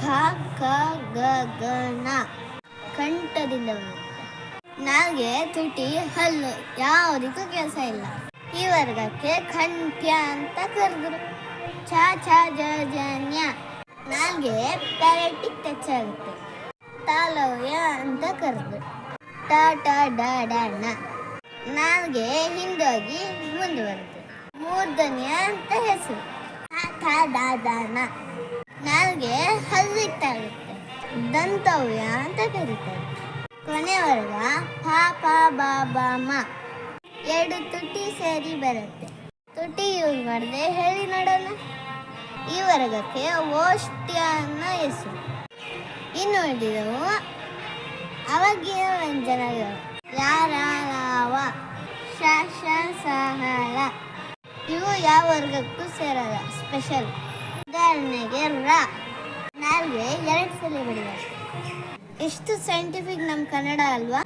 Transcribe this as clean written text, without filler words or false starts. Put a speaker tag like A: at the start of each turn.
A: ಕ ಗ ಗ ನ ಕಂಠದಿಂದ ಬರುತ್ತೆ. ನಾಲ್ಗೆ, ತುಟಿ, ಹಲ್ಲು ಯಾವುದಕ್ಕೂ ಕೆಲಸ ಇಲ್ಲ. ಈ ವರ್ಗಕ್ಕೆ ಕಂಠ್ಯ ಅಂತ ಕರೆದ್ರು. ಛ ಛ ಜ ಜ ಜ್ಞ ನಾಲ್ಗೆ ಪ್ಯಾರೆಟಿಕ್ ಟಚ್ ಆಗುತ್ತೆ. ತಾಲವ್ಯ ಅಂತ ಕರೆದ್ರು. ಟ ಟ ಡ ಡ ಣ ನಾಲ್ಗೆ ಹಿಂದೋಗಿ ಮುಂದುವರೆದು ಮೂರ್ಧನ್ಯ ಅಂತ ಹೆಸರು. ಥ ದ ದ ನ ನಾಲ್ಗೆ ಹಲ್ಲಿಟ್ಟಾಗುತ್ತೆ. ದಂತವ್ಯ ಅಂತ ಕರೀತಾರೆ. ಕೊನೆ ವರ್ಗ ಪ ಪ ಬ ಬ ಮ ಎರಡು ತುಟಿ ಸೇರಿ ಬರುತ್ತೆ. ತುಟಿ ಯೂಸ್ ಮಾಡದೆ ಹೇಳಿ ನೋಡೋಣ. ಈ ವರ್ಗಕ್ಕೆ ಓಷ್ಟ್ಯ ಅನ್ನೋ ಹೆಸರು. ಇನ್ನು ಉಳಿದಿದವು ಅವಗಿನ ವ್ಯಂಜನಗಳು. ಯಾರ, ಲಾವ, ಶ ಶ ಸ ಹ ಳ ಇವು ಯಾವ ವರ್ಗಕ್ಕೂ ಸೇರಲ್ಲ, ಸ್ಪೆಷಲ್. ಉದಾಹರಣೆಗೆ ರ ನಾಲ್ಗೆ 2 ಸಲ ಬಡಿಬೇಕು. ಎಷ್ಟು ಸೈಂಟಿಫಿಕ್ ನಮ್ಮ ಕನ್ನಡ ಅಲ್ವಾ?